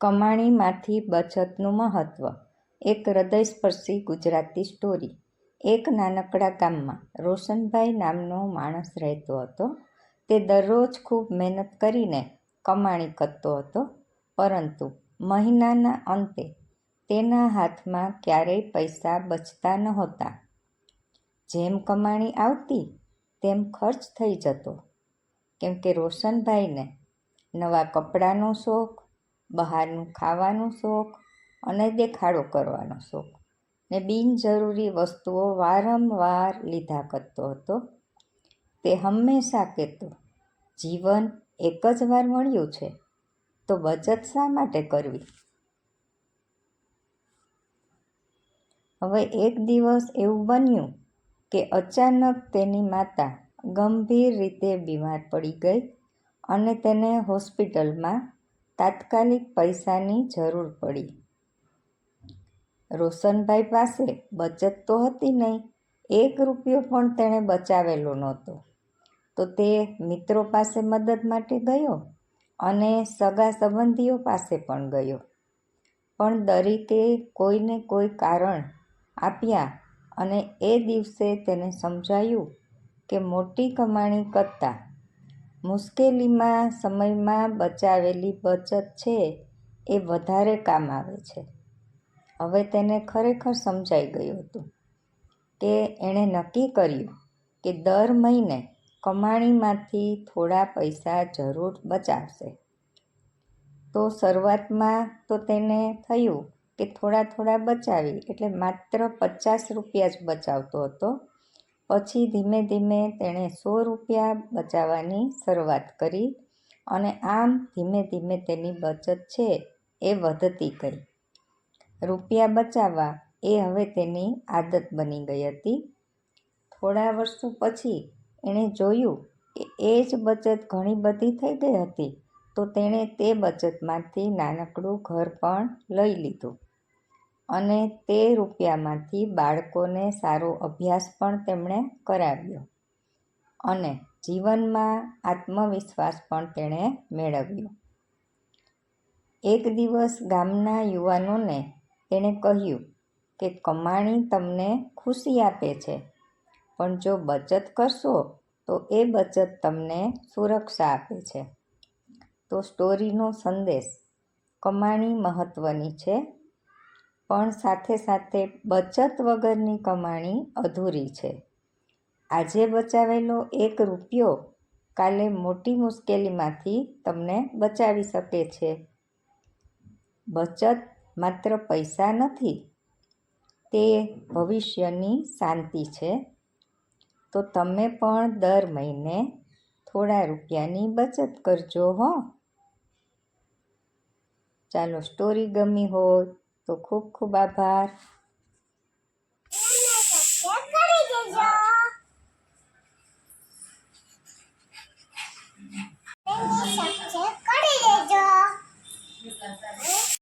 કમાણીમાંથી બચતનું મહત્વ. એક હૃદયસ્પર્શી ગુજરાતી સ્ટોરી. એક નાનકડા ગામમાં રોશનભાઈ નામનો માણસ રહેતો હતો. તે દરરોજ ખૂબ મહેનત કરીને કમાણી કરતો હતો, પરંતુ મહિનાના અંતે તેના હાથમાં ક્યારેય પૈસા બચતા નહોતા. જેમ કમાણી આવતી તેમ ખર્ચ થઈ જતો, કેમ કે રોશનભાઈને નવા કપડાનો શોખ, બહારનું ખાવાનો શોખ અને દેખાડો કરવાનો શોખ ને બિનજરૂરી વસ્તુઓ વારંવાર લીધા કરતો હતો. તે હંમેશા કહેતો, જીવન એક જ વાર મળ્યું છે, તો બચત શા માટે કરવી? હવે એક દિવસ એવું બન્યું કે અચાનક તેની માતા ગંભીર રીતે બીમાર પડી ગઈ અને તેને હોસ્પિટલમાં તાત્કાલિક પૈસાની જરૂર પડી. રોશનભાઈ પાસે બચત તો હતી નહીં, 1 રૂપિયો પણ તેણે બચાવેલો નહોતો. તો તે મિત્રો પાસે મદદ માટે ગયો અને સગા સંબંધીઓ પાસે પણ ગયો, પણ દરેકે કોઈને કોઈ કારણ આપ્યા અને એ દિવસે તેને સમજાયું કે મોટી કમાણી કરતાં મુશ્કેલીમાં સમયમાં બચાવેલી બચત છે એ વધારે કામ આવે છે. હવે તેને ખરેખર સમજાઈ ગયું હતું કે એણે નક્કી કર્યું કે દર મહિને કમાણીમાંથી થોડા પૈસા જરૂર બચાવશે. તો શરૂઆતમાં તો તેને થયું કે થોડા થોડા બચાવી એટલે માત્ર 50 રૂપિયા જ બચાવતો હતો. પછી ધીમે ધીમે તેણે 100 રૂપિયા બચાવવાની શરૂઆત કરી અને આમ ધીમે ધીમે તેની બચત છે એ વધતી ગઈ. રૂપિયા બચાવવા એ હવે તેની આદત બની ગઈ હતી. થોડા વર્ષો પછી એણે જોયું કે એ જ બચત ઘણી બધી થઈ ગઈ હતી, તો તેણે તે બચતમાંથી નાનકડું ઘર પણ લઈ લીધું અને તે રૂપિયામાંથી બાળકોને સારો અભ્યાસ પણ તેમણે કરાવ્યો અને જીવનમાં આત્મવિશ્વાસ પણ તેણે મેળવ્યો. એક દિવસ ગામના યુવાનોને તેણે કહ્યું કે કમાણી તમને ખુશી આપે છે, પણ જો બચત કરશો તો એ બચત તમને સુરક્ષા આપે છે. તો સ્ટોરીનો સંદેશ: કમાણી મહત્વની છે, પણ સાથે સાથે બચત વગરની કમાણી અધૂરી છે. આજે બચાવેલો 1 રૂપિયો કાલે મોટી મુશ્કેલીમાંથી તમને બચાવી શકે છે. બચત માત્ર પૈસા નથી, તે ભવિષ્યની શાંતિ છે. તો તમે પણ દર મહિને થોડા રૂપિયાની બચત કરજો હો. ચાલો, સ્ટોરી ગમી હોય તો ખૂબ ખૂબ આભાર.